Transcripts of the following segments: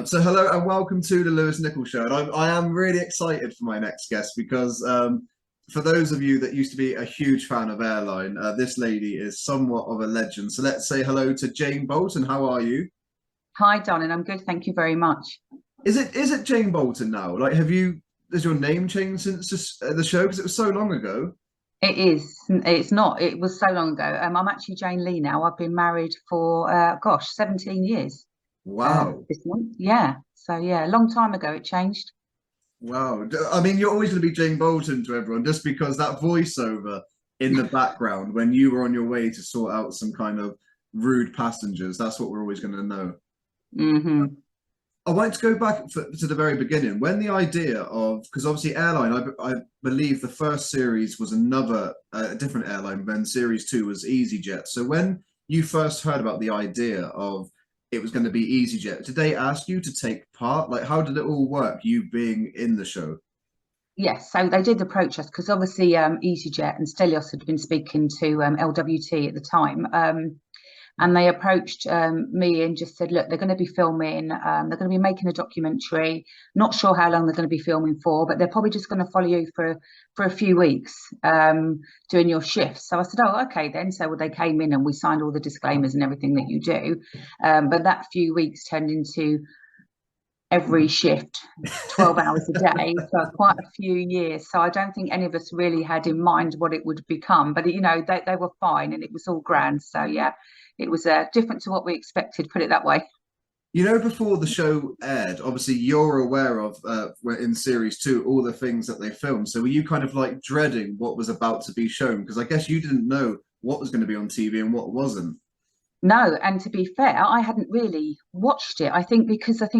So hello and welcome to the Lewis Nichols Show. And I am really excited for my next guest because for those of you that used to be a huge fan of Airline, this lady is somewhat of a legend. So let's say hello to Jane Boulton. How are you? Hi, Don, and I'm good. Thank you very much. Is it Jane Boulton now? Like, has your name changed since the show? Because it was so long ago. It is. It's not. It was so long ago. I'm actually Jane Lee now. I've been married for, 17 years Wow. this month. Yeah. So, yeah, a long time ago it changed. Wow. I mean, you're always going to be Jane Boulton to everyone just because that voiceover in the background when you were on your way to sort out some kind of rude passengers, that's what we're always going to know. Hmm. I want to go back to the very beginning when the idea of, because obviously Airline, I believe the first series was another, a different airline, then series two was EasyJet. So when you first heard about the idea of it was going to be EasyJet, did they ask you to take part? Like, how did it all work, you being in the show? Yes, so they did approach us because obviously EasyJet and Stelios had been speaking to LWT at the time. And they approached me and just said, look, they're going to be filming, they're going to be making a documentary. Not sure how long they're going to be filming for, but they're probably just going to follow you for a few weeks doing your shifts. So I said, oh, okay then. So they came in and we signed all the disclaimers and everything that you do. But that few weeks turned into every shift 12 hours a day for quite a few years. So I don't think any of us really had in mind what it would become, but they were fine and it was all grand. So yeah, it was different to what we expected, put it that way. You know, before the show aired, obviously you're aware of in series two all the things that they filmed. So were you kind of like dreading what was about to be shown? Because I guess you didn't know what was going to be on TV and what wasn't. No, and to be fair, I hadn't really watched it. I think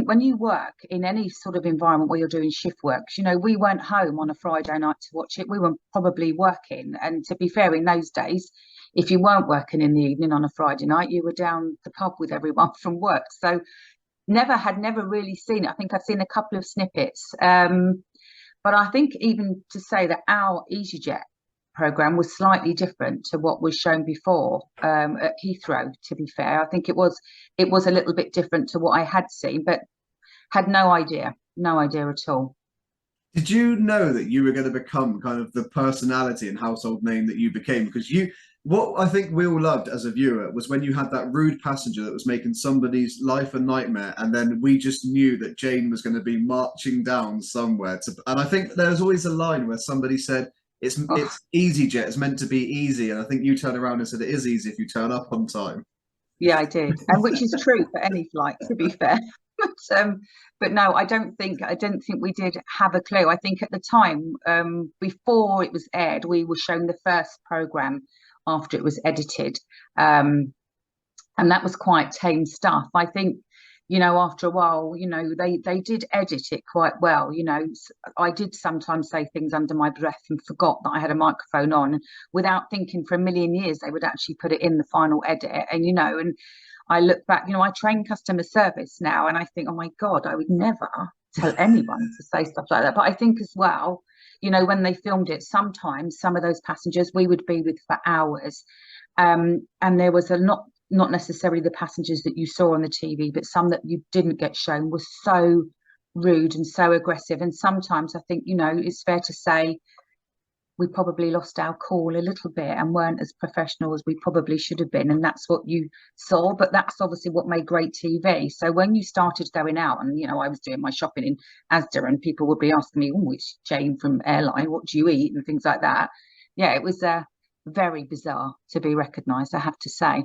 when you work in any sort of environment where you're doing shift works, we weren't home on a Friday night to watch it. We were probably working. And to be fair, in those days, if you weren't working in the evening on a Friday night, you were down the pub with everyone from work. So never really seen it. I think I've seen a couple of snippets. But I think even to say that our EasyJet program was slightly different to what was shown before at Heathrow. To be fair, I think it was a little bit different to what I had seen, but had no idea at all. Did you know that you were going to become kind of the personality and household name that you became? Because what I think we all loved as a viewer was when you had that rude passenger that was making somebody's life a nightmare, and then we just knew that Jane was going to be marching down somewhere to. And I think there was always a line where somebody said, Oh, "It's EasyJet. It's meant to be easy," and I think you turned around and said, "It is easy if you turn up on time." yeah, I did, and which is true for any flight, to be fair. But no, I don't think we did have a clue. I think at the time, before it was aired, we were shown the first program after it was edited. Um, and that was quite tame stuff. I think, after a while, they did edit it quite well. I did sometimes say things under my breath and forgot that I had a microphone on without thinking for a million years they would actually put it in the final edit. And I look back, I train customer service now, and I think, oh my God, I would never tell anyone to say stuff like that. But I think as well, when they filmed it, sometimes some of those passengers we would be with for hours. And there was a not necessarily the passengers that you saw on the TV, but some that you didn't get shown were so rude and so aggressive. And sometimes I think, it's fair to say we probably lost our cool a little bit and weren't as professional as we probably should have been. And that's what you saw. But that's obviously what made great TV. So when you started going out and, I was doing my shopping in Asda and people would be asking me, oh, it's Jane from Airline, what do you eat? And things like that. Yeah, it was very bizarre to be recognised, I have to say.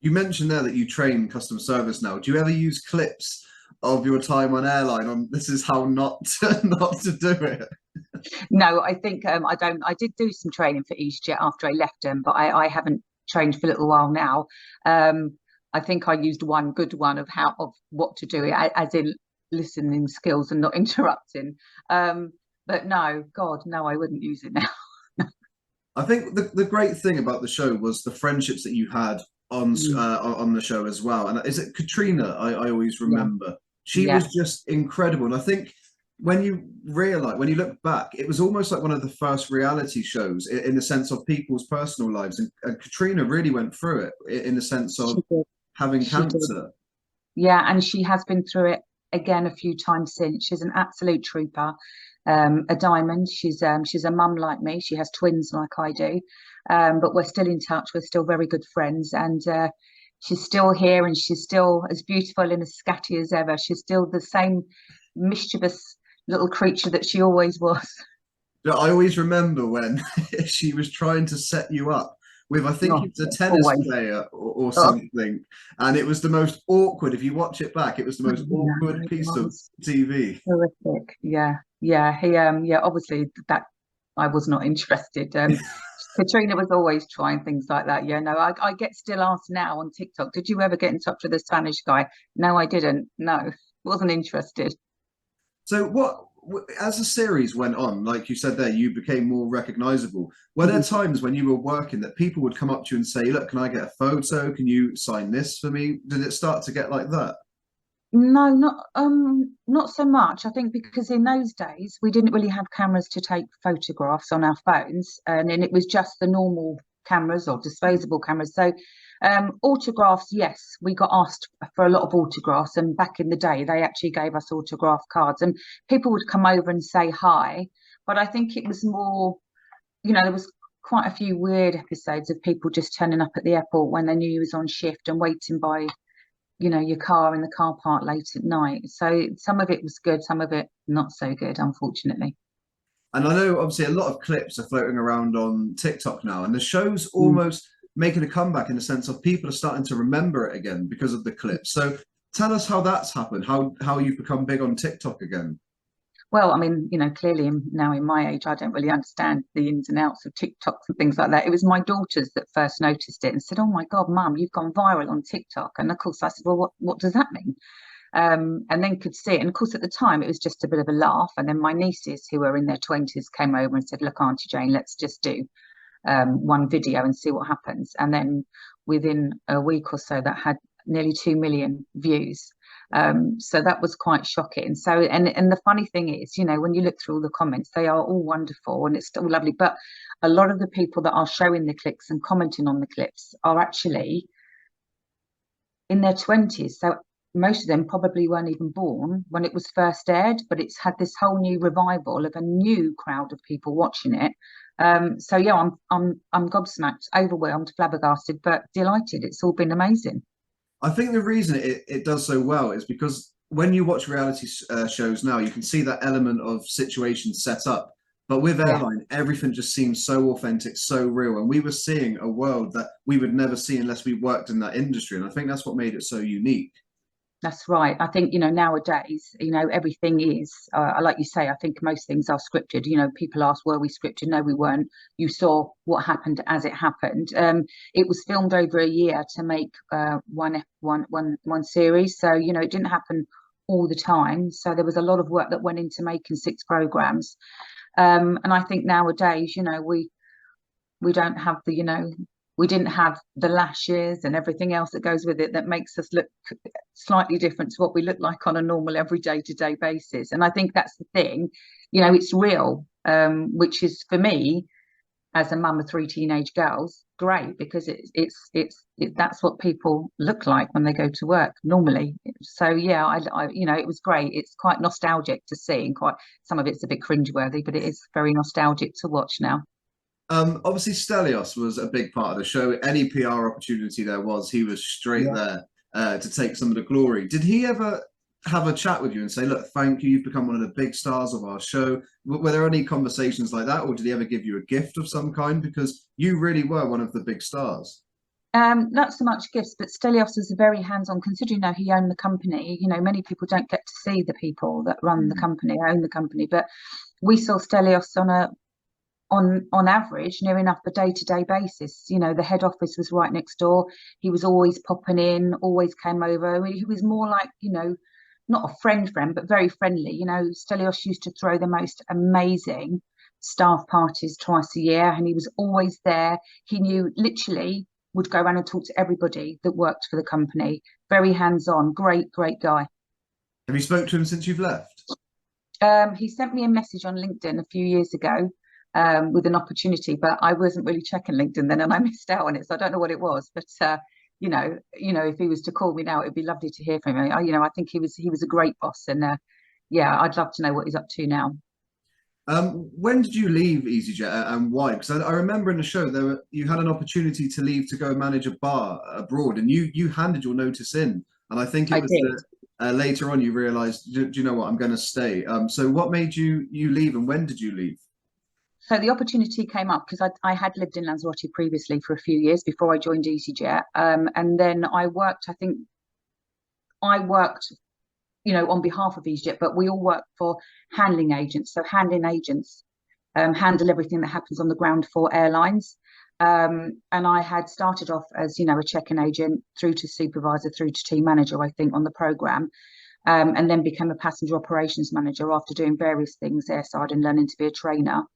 You mentioned there that you train customer service now. Do you ever use clips of your time on Airline on this is how not to, not to do it? No, I think I don't. I did do some training for EasyJet after I left them, but I haven't trained for a little while now. I think I used one good one of what to do, as in listening skills and not interrupting. But no, God, no, I wouldn't use it now. I think the great thing about the show was the friendships that you had Mm, on the show as well. And is it Katrina? I always yeah, remember. She yeah. was just incredible. And I think when you look back, it was almost like one of the first reality shows in the sense of people's personal lives. And Katrina really went through it in the sense She of did. having She did. cancer. Yeah, and she has been through it again a few times since. She's an absolute trooper, a diamond. She's a mum like me. She has twins like I do, but we're still in touch. We're still very good friends, and she's still here, and she's still as beautiful and as scatty as ever. She's still the same mischievous little creature that she always was. I always remember when she was trying to set you up with, I think Oh, it's a tennis always. player or Oh, something, and it was the most awkward. If you watch it back, it was the most awkward it piece of was TV. horrific. Yeah, yeah. Yeah. Obviously, that I was not interested. Katrina was always trying things like that. Yeah, no, I get still asked now on TikTok, did you ever get in touch with the Spanish guy? No, I didn't. No, wasn't interested. So as the series went on, like you said there, you became more recognizable. Were there times when you were working that people would come up to you and say, look, can I get a photo? Can you sign this for me? Did it start to get like that? No, not so much. I think because in those days we didn't really have cameras to take photographs on our phones, and then it was just the normal cameras or disposable cameras. So autographs, yes, we got asked for a lot of autographs, and back in the day they actually gave us autograph cards, and people would come over and say hi. But I think it was more, there was quite a few weird episodes of people just turning up at the airport when they knew you was on shift and waiting by your car in the car park late at night. So some of it was good, some of it not so good, unfortunately. And I know obviously a lot of clips are floating around on TikTok now, and the show's Mm. almost making a comeback in the sense of people are starting to remember it again because of the clips. So tell us how that's happened, how you've become big on TikTok again. Well, I mean, clearly now in my age, I don't really understand the ins and outs of TikToks and things like that. It was my daughters that first noticed it and said, "Oh my God, Mum, you've gone viral on TikTok." And of course, I said, "Well, what does that mean?" And then could see it. And of course, at the time, it was just a bit of a laugh. And then my nieces, who were in their 20s, came over and said, "Look, Auntie Jane, let's just do one video and see what happens." And then within a week or so, that had nearly 2 million views. So that was quite shocking. So, and the funny thing is, when you look through all the comments, they are all wonderful and it's still lovely. But a lot of the people that are showing the clips and commenting on the clips are actually in their 20s. So most of them probably weren't even born when it was first aired, but it's had this whole new revival of a new crowd of people watching it. So yeah, I'm gobsmacked, overwhelmed, flabbergasted, but delighted. It's all been amazing. I think the reason it does so well is because when you watch reality shows now, you can see that element of situation set up. But with Yeah. Airline, everything just seems so authentic, so real. And we were seeing a world that we would never see unless we worked in that industry. And I think that's what made it so unique. That's right. I think, nowadays, everything is, like you say, I think most things are scripted. People ask, were we scripted? No, we weren't. You saw what happened as it happened. It was filmed over a year to make one series. So, it didn't happen all the time. So there was a lot of work that went into making 6 programs. And I think nowadays, we don't have we didn't have the lashes and everything else that goes with it that makes us look slightly different to what we look like on a normal everyday to day basis. And I think that's the thing, it's real, which is for me as a mum of 3 teenage girls, great, because that's what people look like when they go to work normally. So yeah, I it was great. It's quite nostalgic to see, and quite some of it's a bit cringeworthy, but it is very nostalgic to watch now. Obviously, Stelios was a big part of the show. Any PR opportunity there was, he was straight Yeah. there to take some of the glory. Did he ever have a chat with you and say, look, thank you, you've become one of the big stars of our show? Were there any conversations like that, or did he ever give you a gift of some kind? Because you really were one of the big stars. Not so much gifts, but Stelios is very hands-on, considering now he owned the company. Many people don't get to see the people that run the company, own the company, but we saw Stelios on average near enough a day-to-day basis. The head office was right next door. He was always popping in, always came over. I mean, he was more like, not a friend, but very friendly. Stelios used to throw the most amazing staff parties twice a year, and he was always there. He knew literally would go around and talk to everybody that worked for the company. Very hands-on, great guy. Have you spoke to him since you've left? He sent me a message on LinkedIn a few years ago with an opportunity, but I wasn't really checking LinkedIn then, and I missed out on it, so I don't know what it was. But if he was to call me now, it'd be lovely to hear from him. I think he was a great boss, and yeah, I'd love to know what he's up to now. When did you leave EasyJet and why? Because I remember in the show you had an opportunity to leave to go and manage a bar abroad, and you handed your notice in, and I think it was later on you realised, do you know what, I'm going to stay. So what made you leave, and when did you leave? So the opportunity came up because I had lived in Lanzarote previously for a few years before I joined EasyJet, and then I worked on behalf of EasyJet, but we all work for handling agents. So handling agents handle everything that happens on the ground for airlines. And I had started off as, a check-in agent through to supervisor, through to team manager, I think, on the program, and then became a passenger operations manager after doing various things airside and learning to be a trainer.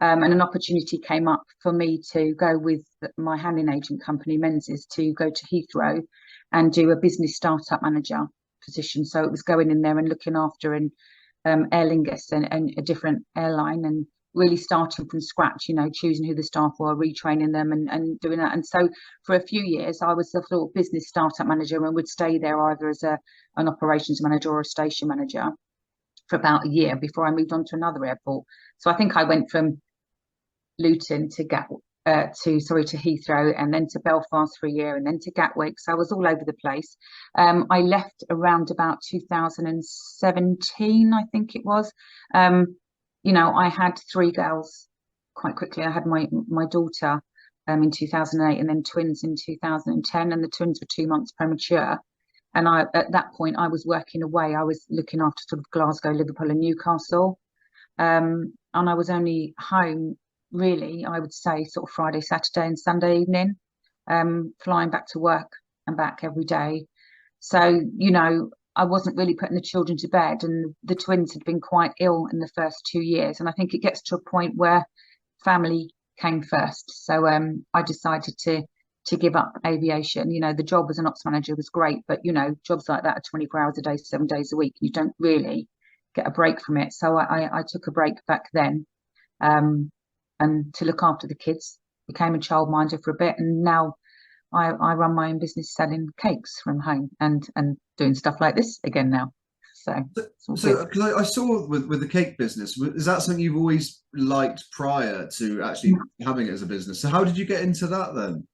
And an opportunity came up for me to go with my handling agent company, Menzies, to go to Heathrow and do a business startup manager position. So it was going in there and looking after Aer Lingus and a different airline, and really starting from scratch, choosing who the staff were, retraining them and doing that. And so for a few years, I was the sort of business startup manager and would stay there either as an operations manager or a station manager for about a year before I moved on to another airport. So I think I went from Luton to Heathrow, and then to Belfast for a year, and then to Gatwick. So I was all over the place. I left around about 2017, I think it was. I had three girls quite quickly. I had my daughter in 2008, and then twins in 2010, and the twins were 2 months premature. And at that point, I was working away. I was looking after sort of Glasgow, Liverpool, and Newcastle, and I was only home, really, I would say, sort of Friday, Saturday, and Sunday evening, flying back to work and back every day. So, I wasn't really putting the children to bed, and the twins had been quite ill in the first 2 years. And I think it gets to a point where family came first. So I decided to give up aviation. The job as an ops manager was great, but, jobs like that are 24 hours a day, 7 days a week. You don't really get a break from it. So I took a break back then. And to look after the kids, became a childminder for a bit, and now I run my own business selling cakes from home and doing stuff like this again now. So because I saw with the cake business, is that something you've always liked prior to actually having it as a business? So how did you get into that then?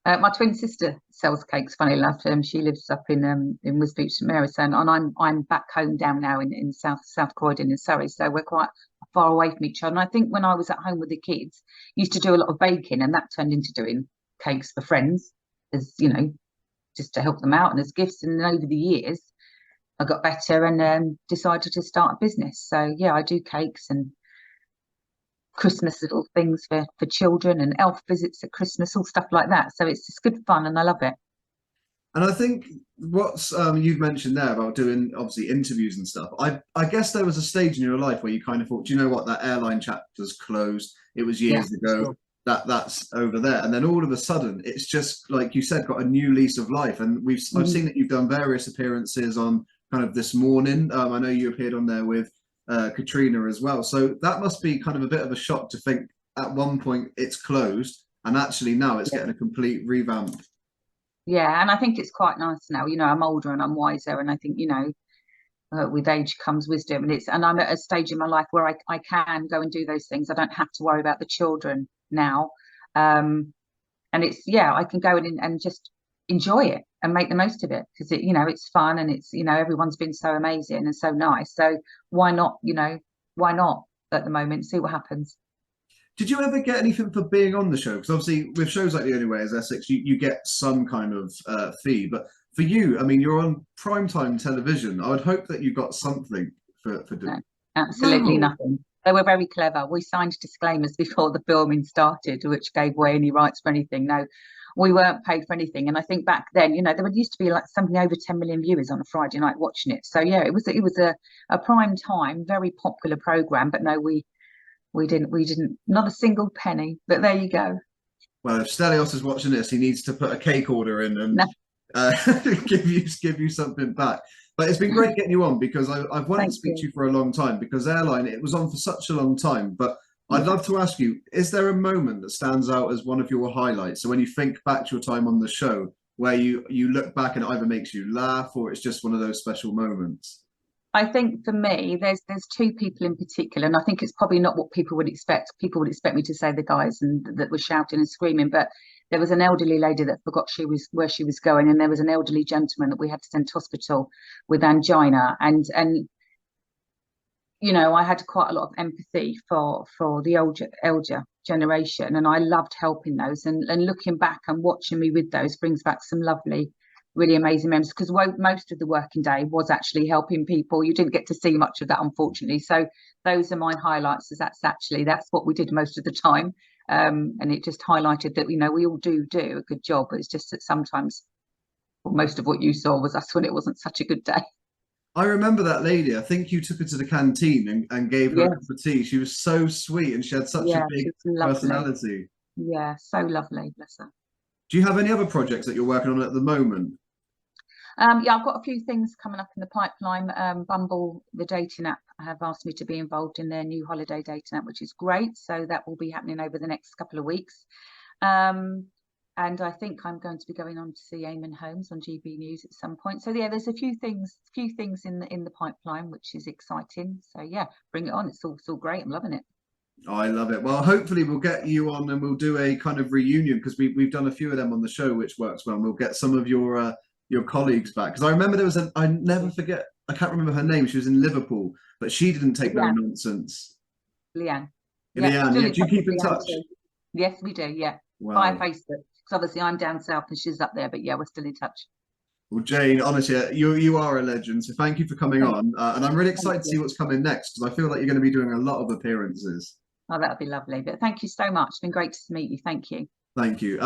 My twin sister sells cakes, funny enough. She lives up in Wisbech, St Mary's, and I'm back home down now in South Croydon in Surrey, so we're quite far away from each other. And I think when I was at home with the kids, used to do a lot of baking, and that turned into doing cakes for friends, as just to help them out and as gifts. And over the years, I got better and decided to start a business. So yeah, I do cakes and Christmas little things for children, and elf visits at Christmas, all stuff like that. So it's just good fun, and I love it. And I think what's you've mentioned there about doing obviously interviews and stuff. I guess there was a stage in your life where you kind of thought, do you know what, that airline chapter's closed. It was years ago. Sure. That's over there, and then all of a sudden, it's just like you said, got a new lease of life. And I've seen that you've done various appearances on kind of This Morning. I know you appeared on there with Katrina as well. So that must be kind of a bit of a shock to think at one point it's closed, and actually now it's getting a complete revamp. Yeah, and I think it's quite nice now. I'm older and I'm wiser, and I think with age comes wisdom, and I'm at a stage in my life where I can go and do those things. I don't have to worry about the children now, and I can go in and just enjoy it and make the most of it, because it's fun, and it's everyone's been so amazing and so nice. So why not at the moment, see what happens. Did you ever get anything for being on the show? Because obviously with shows like The Only Way Is Essex, you get some kind of fee. But for you, I mean, you're on primetime television. I would hope that you got something for doing. No, absolutely nothing. They were very clever. We signed disclaimers before the filming started, which gave away any rights for anything. No, we weren't paid for anything. And I think back then, there used to be like something over 10 million viewers on a Friday night watching it. So yeah, it was a prime time, very popular program. But no, we didn't, not a single penny. But there you go. Well, if Stelios is watching this, he needs to put a cake order in and give you something back. But it's been great getting you on, because I've wanted to speak to you for a long time, because Airline, it was on for such a long time. But I'd love to ask you, is there a moment that stands out as one of your highlights? So when you think back to your time on the show, where you look back and it either makes you laugh or it's just one of those special moments? I think for me, there's two people in particular, and I think it's probably not what people would expect. People would expect me to say the guys and that were shouting and screaming, but there was an elderly lady that forgot where she was going, and there was an elderly gentleman that we had to send to hospital with angina, and you know, I had quite a lot of empathy for the elder generation, and I loved helping those. And looking back and watching me with those brings back some lovely, really amazing memories, because most of the working day was actually helping people. You didn't get to see much of that, unfortunately. So those are my highlights. That's what we did most of the time, and it just highlighted that, you know, we all do a good job, but it's just that sometimes most of what you saw was us when it wasn't such a good day. I remember that lady. I think you took her to the canteen and gave her a Yes. cup of tea. She was so sweet and she had such a Yeah, big she's lovely. personality. Yeah, so lovely, bless her. Do you have any other projects that you're working on at the moment? Yeah, I've got a few things coming up in the pipeline. Bumble, the dating app, have asked me to be involved in their new holiday dating app, which is great. So that will be happening over the next couple of weeks. And I think I'm going to be going on to see Eamon Holmes on GB News at some point. So yeah, there's a few things in the pipeline, which is exciting. So yeah, bring it on. It's all great. I'm loving it. Oh, I love it. Well, hopefully we'll get you on and we'll do a kind of reunion, because we've done a few of them on the show, which works well. And we'll get some of your colleagues back, because I remember there was I never forget. I can't remember her name. She was in Liverpool, but she didn't take no nonsense. Leanne. Leanne, yeah. Do you keep in touch? Too. Yes, we do. Yeah, wow. Via Facebook. Because obviously I'm down south and she's up there, but yeah, we're still in touch. Well, Jane, honestly, you are a legend. So thank you for coming on, and I'm really excited to see what's coming next, because I feel like you're going to be doing a lot of appearances. Oh, that would be lovely. But thank you so much. It's been great to meet you. Thank you. Thank you.